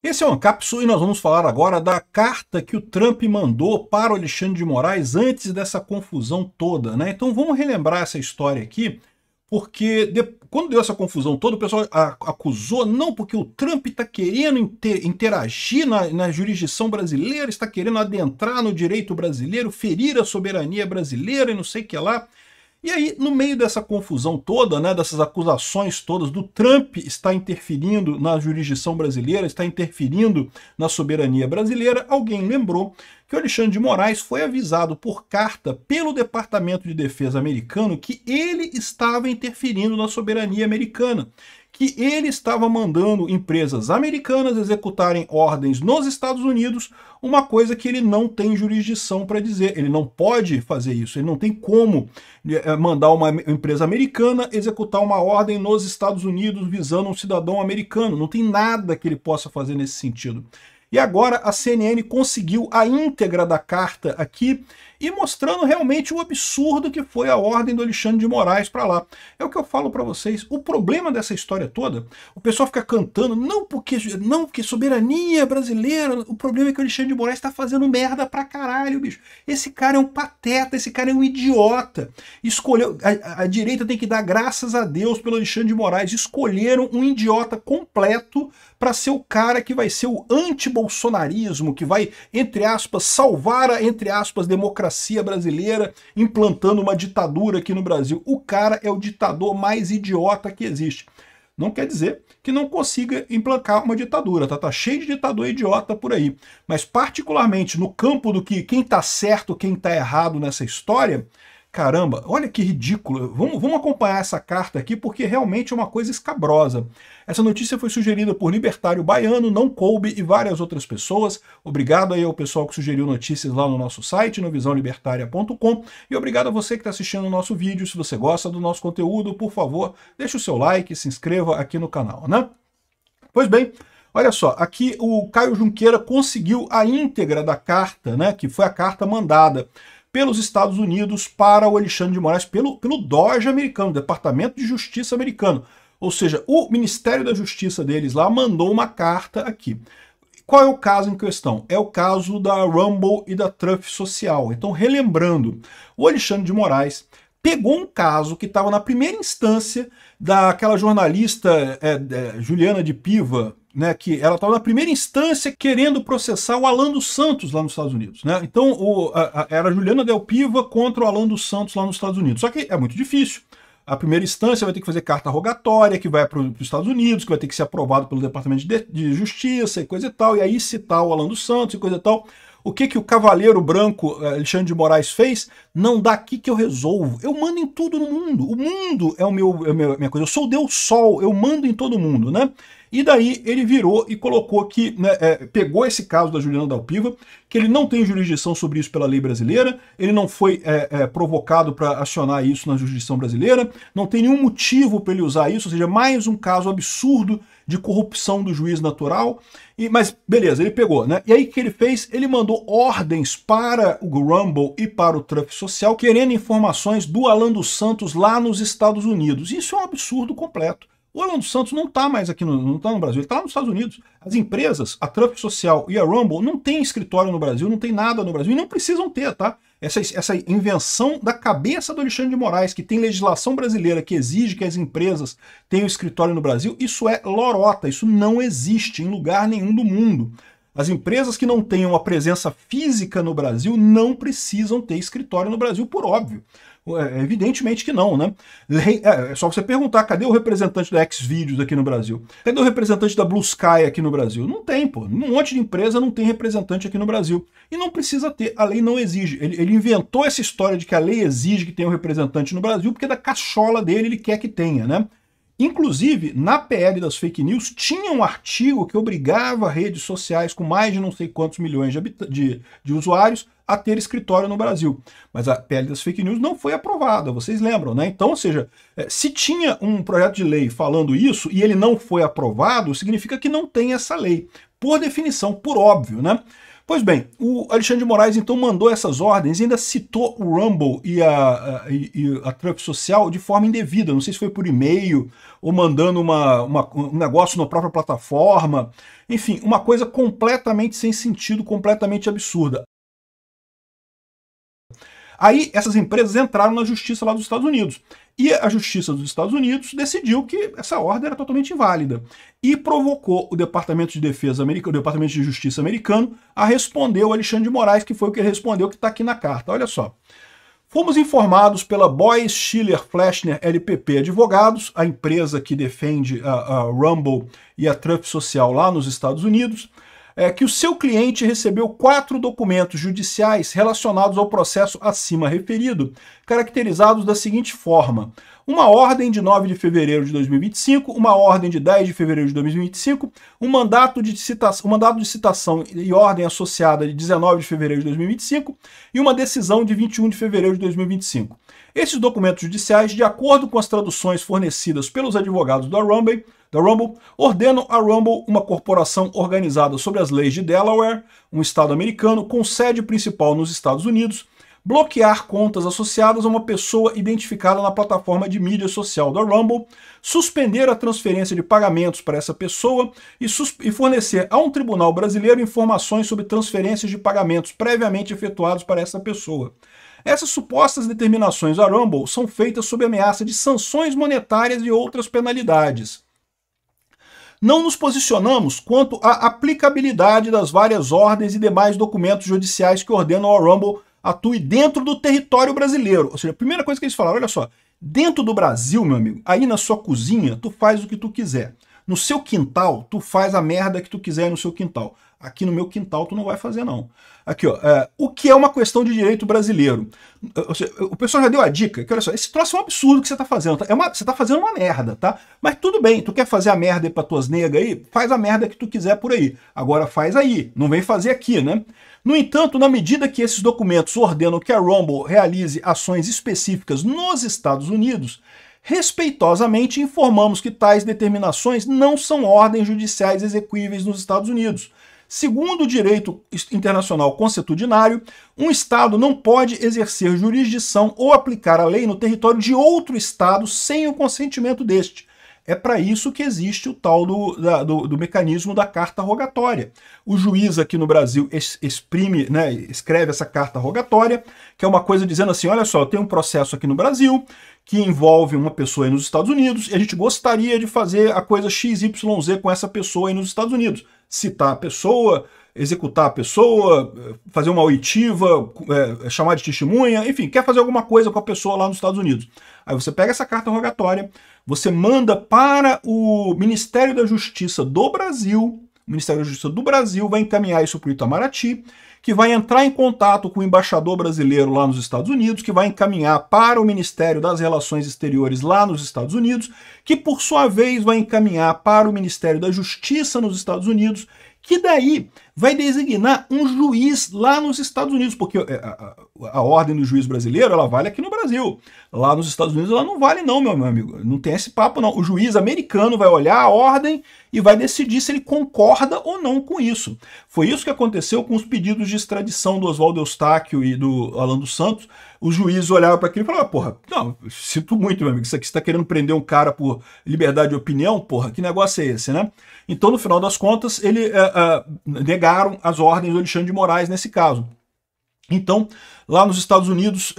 Esse é o Ancapsu e nós vamos falar agora da carta que o Trump mandou para o Alexandre de Moraes antes dessa confusão toda, né? Então vamos relembrar essa história aqui, porque quando deu essa confusão toda, o pessoal acusou, não, porque o Trump está querendo interagir na jurisdição brasileira, está querendo adentrar no direito brasileiro, ferir a soberania brasileira e não sei o que lá. E aí, no meio dessa confusão toda, né, dessas acusações todas do Trump estar interferindo na jurisdição brasileira, está interferindo na soberania brasileira, alguém lembrou que o Alexandre de Moraes foi avisado por carta pelo Departamento de Defesa americano que ele estava interferindo na soberania americana, que ele estava mandando empresas americanas executarem ordens nos Estados Unidos, uma coisa que ele não tem jurisdição para dizer. Ele não pode fazer isso, ele não tem como mandar uma empresa americana executar uma ordem nos Estados Unidos visando um cidadão americano. Não tem nada que ele possa fazer nesse sentido. E agora a CNN conseguiu a íntegra da carta aqui e mostrando realmente o absurdo que foi a ordem do Alexandre de Moraes para lá. É o que eu falo para vocês. O problema dessa história toda, o pessoal fica cantando, não porque soberania brasileira, o problema é que o Alexandre de Moraes está fazendo merda pra caralho, bicho. Esse cara é um pateta, esse cara é um idiota. Escolheu, a direita tem que dar graças a Deus pelo Alexandre de Moraes. Escolheram um idiota completo para ser o cara que vai ser o anti-bolsonarismo, que vai, entre aspas, salvar a, entre aspas, democracia brasileira, implantando uma ditadura aqui no Brasil. O cara é o ditador mais idiota que existe. Não quer dizer que não consiga implantar uma ditadura, tá? Tá cheio de ditador idiota por aí. Mas particularmente no campo do que quem tá certo, quem tá errado nessa história, caramba, olha que ridículo. Vamos acompanhar essa carta aqui, porque realmente é uma coisa escabrosa. Essa notícia foi sugerida por Libertário Baiano, Não Coube e várias outras pessoas. Obrigado aí ao pessoal que sugeriu notícias lá no nosso site, no visãolibertaria.com. E obrigado a você que está assistindo o nosso vídeo. Se você gosta do nosso conteúdo, por favor, deixe o seu like, se inscreva aqui no canal, né? Pois bem, olha só, aqui o Caio Junqueira conseguiu a íntegra da carta, né? Que foi a carta mandada pelos Estados Unidos para o Alexandre de Moraes, pelo DOJ americano, Departamento de Justiça americano. Ou seja, o Ministério da Justiça deles lá mandou uma carta aqui. Qual é o caso em questão? É o caso da Rumble e da Truth Social. Então, relembrando, o Alexandre de Moraes pegou um caso que estava na primeira instância daquela jornalista Juliana de Piva, né, que ela estava na primeira instância querendo processar o Alan dos Santos lá nos Estados Unidos. Né? Então, era a Juliana Del Piva contra o Alan dos Santos lá nos Estados Unidos. Só que é muito difícil. A primeira instância vai ter que fazer carta rogatória, que vai para os Estados Unidos, que vai ter que ser aprovado pelo Departamento de Justiça e coisa e tal, e aí citar o Alan dos Santos e coisa e tal. O que o cavaleiro branco Alexandre de Moraes fez? Não, daqui que eu resolvo. Eu mando em tudo no mundo. O mundo é minha coisa. Eu sou o Deus Sol, eu mando em todo mundo, né? E daí ele virou e colocou que, né, pegou esse caso da Juliana Dalpiva, que ele não tem jurisdição sobre isso pela lei brasileira, ele não foi provocado para acionar isso na jurisdição brasileira, não tem nenhum motivo para ele usar isso, ou seja, mais um caso absurdo de corrupção do juiz natural. Mas beleza, ele pegou, né? E aí o que ele fez? Ele mandou ordens para o Rumble e para o Truth Social, querendo informações do Alan dos Santos lá nos Estados Unidos. Isso é um absurdo completo. O Alan dos Santos não está mais aqui, não está no Brasil, ele está lá nos Estados Unidos. As empresas, a Truth Social e a Rumble, não tem escritório no Brasil, não tem nada no Brasil, e não precisam ter, tá? Essa invenção da cabeça do Alexandre de Moraes, que tem legislação brasileira que exige que as empresas tenham escritório no Brasil, isso é lorota, isso não existe em lugar nenhum do mundo. As empresas que não tenham a presença física no Brasil não precisam ter escritório no Brasil, por óbvio. Evidentemente que não, né? É só você perguntar, cadê o representante da Xvideos aqui no Brasil? Cadê o representante da Blue Sky aqui no Brasil? Não tem, pô. Um monte de empresa não tem representante aqui no Brasil. E não precisa ter, a lei não exige. Ele inventou essa história de que a lei exige que tenha um representante no Brasil, porque da cachola dele ele quer que tenha, né? Inclusive, na PL das fake news, tinha um artigo que obrigava redes sociais com mais de não sei quantos milhões de usuários a ter escritório no Brasil. Mas a PL das fake news não foi aprovada, vocês lembram, né? Então, ou seja, se tinha um projeto de lei falando isso e ele não foi aprovado, significa que não tem essa lei. Por definição, por óbvio, né? Pois bem, o Alexandre de Moraes então mandou essas ordens e ainda citou o Rumble e a Trump Social de forma indevida. Não sei se foi por e-mail ou mandando um negócio na própria plataforma. Enfim, uma coisa completamente sem sentido, completamente absurda. Aí essas empresas entraram na justiça lá dos Estados Unidos. E a justiça dos Estados Unidos decidiu que essa ordem era totalmente inválida. E provocou o Departamento de Defesa americano, o Departamento de Justiça americano, a responder o Alexandre de Moraes, que foi o que ele respondeu, que está aqui na carta. Olha só. Fomos informados pela Boyce, Schiller, Fleshner, LPP Advogados, a empresa que defende a Rumble e a Trump Social lá nos Estados Unidos, que o seu cliente recebeu 4 documentos judiciais relacionados ao processo acima referido, caracterizados da seguinte forma: uma ordem de 9 de fevereiro de 2025, uma ordem de 10 de fevereiro de 2025, um mandato de citação e ordem associada de 19 de fevereiro de 2025 e uma decisão de 21 de fevereiro de 2025. Esses documentos judiciais, de acordo com as traduções fornecidas pelos advogados da Rumble, ordenam a Rumble, uma corporação organizada sob as leis de Delaware, um estado americano com sede principal nos Estados Unidos, bloquear contas associadas a uma pessoa identificada na plataforma de mídia social da Rumble, suspender a transferência de pagamentos para essa pessoa e fornecer a um tribunal brasileiro informações sobre transferências de pagamentos previamente efetuados para essa pessoa. Essas supostas determinações da Rumble são feitas sob ameaça de sanções monetárias e outras penalidades. Não nos posicionamos quanto à aplicabilidade das várias ordens e demais documentos judiciais que ordenam ao Rumble atue dentro do território brasileiro. Ou seja, a primeira coisa que eles falaram, olha só, dentro do Brasil, meu amigo, aí na sua cozinha, tu faz o que tu quiser. No seu quintal, tu faz a merda que tu quiser no seu quintal. Aqui no meu quintal tu não vai fazer, não. Aqui, ó, o que é uma questão de direito brasileiro? Ou seja, o pessoal já deu a dica, que olha só, esse troço é um absurdo que você tá fazendo, tá? Você tá fazendo uma merda, tá? Mas tudo bem, tu quer fazer a merda aí pra tuas negas aí? Faz a merda que tu quiser por aí. Agora faz aí, não vem fazer aqui, né? No entanto, na medida que esses documentos ordenam que a Rumble realize ações específicas nos Estados Unidos, respeitosamente informamos que tais determinações não são ordens judiciais execuíveis nos Estados Unidos. Segundo o direito internacional consuetudinário, um Estado não pode exercer jurisdição ou aplicar a lei no território de outro Estado sem o consentimento deste. É para isso que existe o tal do mecanismo da carta rogatória. O juiz aqui no Brasil escreve essa carta rogatória, que é uma coisa dizendo assim, olha só, tem um processo aqui no Brasil que envolve uma pessoa aí nos Estados Unidos e a gente gostaria de fazer a coisa XYZ com essa pessoa aí nos Estados Unidos. Citar a pessoa, executar a pessoa, fazer uma oitiva, chamar de testemunha, enfim, quer fazer alguma coisa com a pessoa lá nos Estados Unidos. Aí você pega essa carta rogatória, você manda para o Ministério da Justiça do Brasil, o Ministério da Justiça do Brasil vai encaminhar isso para o Itamaraty, que vai entrar em contato com o embaixador brasileiro lá nos Estados Unidos, que vai encaminhar para o Ministério das Relações Exteriores lá nos Estados Unidos, que por sua vez vai encaminhar para o Ministério da Justiça nos Estados Unidos, que daí vai designar um juiz lá nos Estados Unidos, porque a ordem do juiz brasileiro, ela vale aqui no Brasil. Lá nos Estados Unidos ela não vale não, meu amigo. Não tem esse papo não. O juiz americano vai olhar a ordem e vai decidir se ele concorda ou não com isso. Foi isso que aconteceu com os pedidos de extradição do Oswaldo Eustáquio e do Alan dos Santos. Os juízes olhavam para aquilo e falavam, porra, não, sinto muito, meu amigo, isso aqui você está querendo prender um cara por liberdade de opinião, porra, que negócio é esse, né? Então, no final das contas, negaram as ordens do Alexandre de Moraes nesse caso. Então, lá nos Estados Unidos,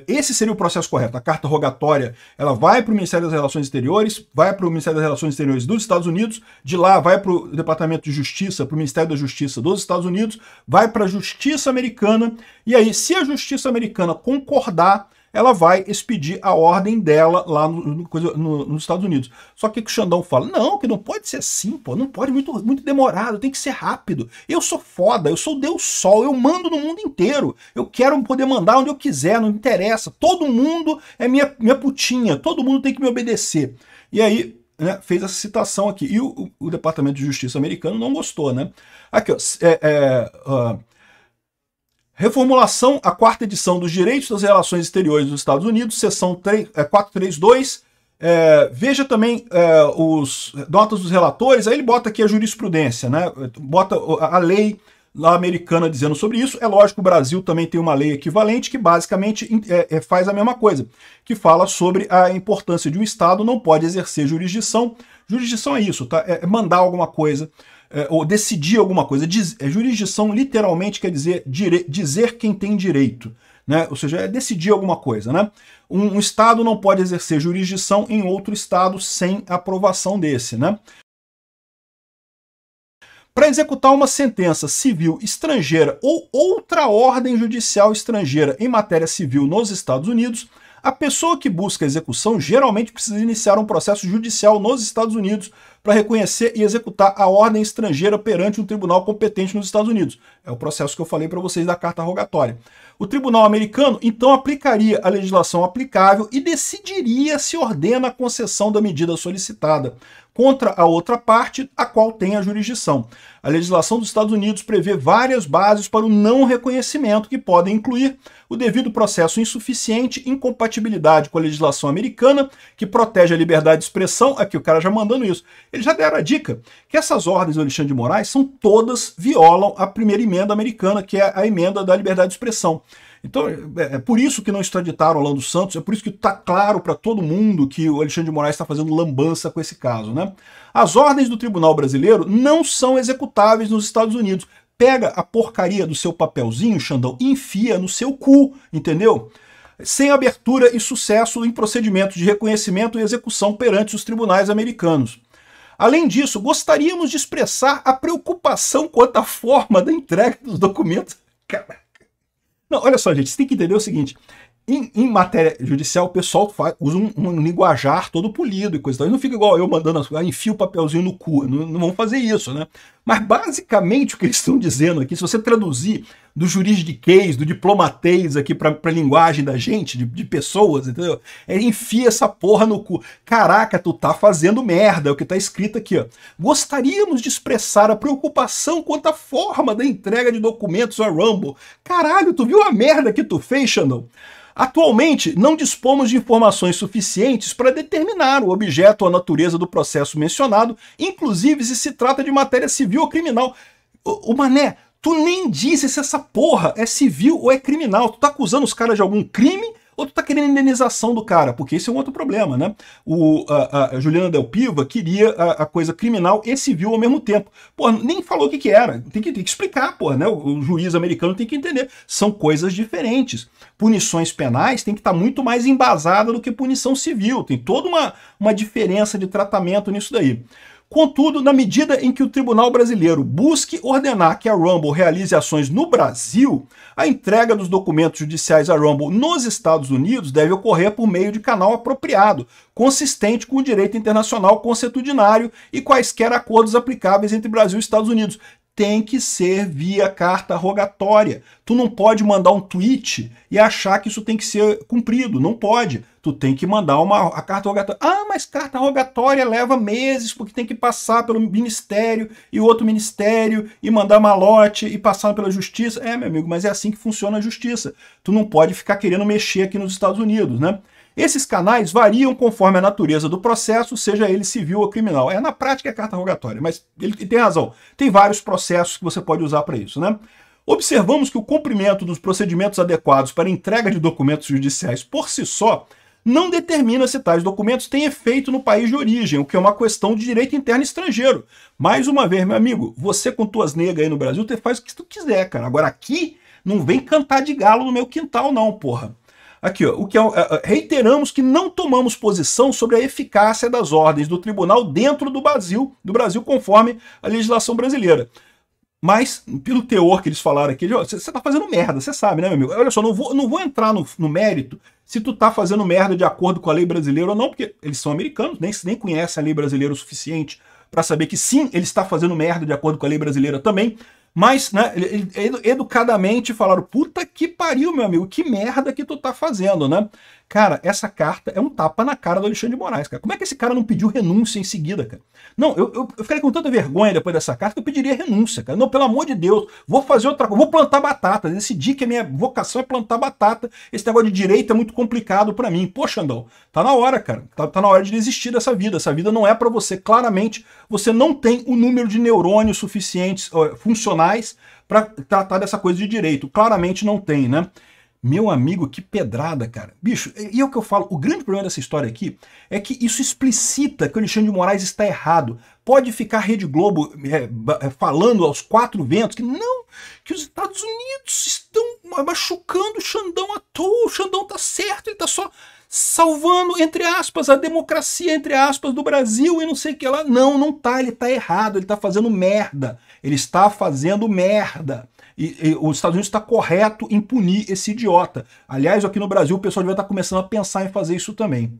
esse seria o processo correto. A carta rogatória, ela vai para o Ministério das Relações Exteriores, vai para o Ministério das Relações Exteriores dos Estados Unidos, de lá vai para o Departamento de Justiça, para o Ministério da Justiça dos Estados Unidos, vai para a Justiça Americana, e aí, se a Justiça Americana concordar, ela vai expedir a ordem dela lá nos Estados Unidos. Só que o Xandão fala, não, que não pode ser assim, pô, não pode muito demorado, tem que ser rápido. Eu sou foda, eu sou Deus Sol, eu mando no mundo inteiro. Eu quero poder mandar onde eu quiser, não interessa. Todo mundo é minha putinha, todo mundo tem que me obedecer. E aí, né, fez essa citação aqui. E o Departamento de Justiça americano não gostou, né? Aqui, ó, reformulação, a 4ª edição dos Direitos das Relações Exteriores dos Estados Unidos, seção 432. Veja também os notas dos relatores, aí ele bota aqui a jurisprudência, né? Bota a lei lá americana dizendo sobre isso. É lógico que o Brasil também tem uma lei equivalente que basicamente faz a mesma coisa, que fala sobre a importância de um Estado não pode exercer jurisdição. Jurisdição é isso, tá? É mandar alguma coisa, ou decidir alguma coisa. Jurisdição literalmente quer dizer dizer quem tem direito, né? Ou seja, é decidir alguma coisa, né? Um Estado não pode exercer jurisdição em outro Estado sem aprovação desse, né? Para executar uma sentença civil estrangeira ou outra ordem judicial estrangeira em matéria civil nos Estados Unidos, a pessoa que busca a execução geralmente precisa iniciar um processo judicial nos Estados Unidos para reconhecer e executar a ordem estrangeira perante um tribunal competente nos Estados Unidos. É o processo que eu falei para vocês da carta rogatória. O tribunal americano, então, aplicaria a legislação aplicável e decidiria se ordena a concessão da medida solicitada contra a outra parte, a qual tem a jurisdição. A legislação dos Estados Unidos prevê várias bases para o não reconhecimento, que podem incluir o devido processo insuficiente, incompatibilidade com a legislação americana, que protege a liberdade de expressão. Aqui o cara já mandando isso. Eles já deram a dica que essas ordens do Alexandre de Moraes todas violam a primeira emenda americana, que é a emenda da liberdade de expressão. Então, é por isso que não extraditaram o Orlando Santos, é por isso que está claro para todo mundo que o Alexandre de Moraes está fazendo lambança com esse caso, né? As ordens do Tribunal Brasileiro não são executáveis nos Estados Unidos. Pega a porcaria do seu papelzinho, Xandão, e enfia no seu cu, entendeu? Sem abertura e sucesso em procedimentos de reconhecimento e execução perante os tribunais americanos. Além disso, gostaríamos de expressar a preocupação quanto à forma da entrega dos documentos. Caraca. Não, olha só, gente, você tem que entender o seguinte. Em matéria judicial, o pessoal usa um linguajar todo polido e coisa e tal. E não fica igual eu mandando, enfia o papelzinho no cu. Não vão fazer isso, né? Mas basicamente o que eles estão dizendo aqui, se você traduzir do juridiquês, do diplomatês aqui para a linguagem da gente, de pessoas, entendeu? Enfia essa porra no cu. Caraca, tu tá fazendo merda, é o que tá escrito aqui, ó. Gostaríamos de expressar a preocupação quanto à forma da entrega de documentos a Rumble. Caralho, tu viu a merda que tu fez, Xandão? Atualmente, não dispomos de informações suficientes para determinar o objeto ou a natureza do processo mencionado, inclusive se trata de matéria civil ou criminal. Ô Mané, tu nem disse se essa porra é civil ou é criminal. Tu tá acusando os caras de algum crime ou tu tá querendo indenização do cara? Porque esse é um outro problema, né? A Juliana Del Piva queria a coisa criminal e civil ao mesmo tempo. Pô, nem falou o que era. Tem que explicar, pô, né? O juiz americano tem que entender. São coisas diferentes. Punições penais tem que estar muito mais embasada do que punição civil. Tem toda uma diferença de tratamento nisso daí. Contudo, na medida em que o Tribunal Brasileiro busque ordenar que a Rumble realize ações no Brasil, a entrega dos documentos judiciais à Rumble nos Estados Unidos deve ocorrer por meio de canal apropriado, consistente com o direito internacional consuetudinário e quaisquer acordos aplicáveis entre Brasil e Estados Unidos. Tem que ser via carta rogatória. Tu não pode mandar um tweet e achar que isso tem que ser cumprido. Não pode. Tu tem que mandar a carta rogatória. Ah, mas carta rogatória leva meses porque tem que passar pelo ministério e outro ministério e mandar malote e passar pela justiça. É, meu amigo, mas é assim que funciona a justiça. Tu não pode ficar querendo mexer aqui nos Estados Unidos, né? Esses canais variam conforme a natureza do processo, seja ele civil ou criminal. Na prática é carta rogatória, mas ele tem razão. Tem vários processos que você pode usar para isso, né? Observamos que o cumprimento dos procedimentos adequados para entrega de documentos judiciais por si só não determina se tais documentos têm efeito no país de origem, o que é uma questão de direito interno estrangeiro. Mais uma vez, meu amigo, você com tuas negas aí no Brasil, você faz o que tu quiser, cara. Agora aqui, não vem cantar de galo no meu quintal não, porra. Aqui, ó, reiteramos que não tomamos posição sobre a eficácia das ordens do tribunal dentro do Brasil conforme a legislação brasileira. Mas, pelo teor que eles falaram aqui, você tá fazendo merda, você sabe, né, meu amigo? Olha só, não vou entrar no mérito se tu tá fazendo merda de acordo com a lei brasileira ou não, porque eles são americanos, nem conhecem a lei brasileira o suficiente para saber que sim, ele está fazendo merda de acordo com a lei brasileira também. Mas, né, educadamente falaram, puta que pariu, meu amigo, que merda que tu tá fazendo, né? Cara, essa carta é um tapa na cara do Alexandre de Moraes, cara. Como é que esse cara não pediu renúncia em seguida, cara? Não, eu ficaria com tanta vergonha depois dessa carta que eu pediria renúncia, cara. Não, pelo amor de Deus, vou fazer outra coisa, vou plantar batata. Decidi que a minha vocação é plantar batata. Esse negócio de direito é muito complicado pra mim. Pô, Xandão, tá na hora, cara. Tá na hora de desistir dessa vida. Essa vida não é pra você. Claramente, você não tem o número de neurônios suficientes, funcionais, pra tratar dessa coisa de direito. Claramente não tem, né? Meu amigo, que pedrada, cara. Bicho, e é o que eu falo, o grande problema dessa história aqui é que isso explicita que o Alexandre de Moraes está errado. Pode ficar a Rede Globo falando aos quatro ventos que não, que os Estados Unidos estão machucando o Xandão à toa, o Xandão tá certo, ele tá só salvando, entre aspas, a democracia, entre aspas, do Brasil e não sei o que lá. Não, não tá, ele tá errado, ele tá fazendo merda. Ele está fazendo merda. E os Estados Unidos está correto em punir esse idiota. Aliás, aqui no Brasil o pessoal devia estar começando a pensar em fazer isso também.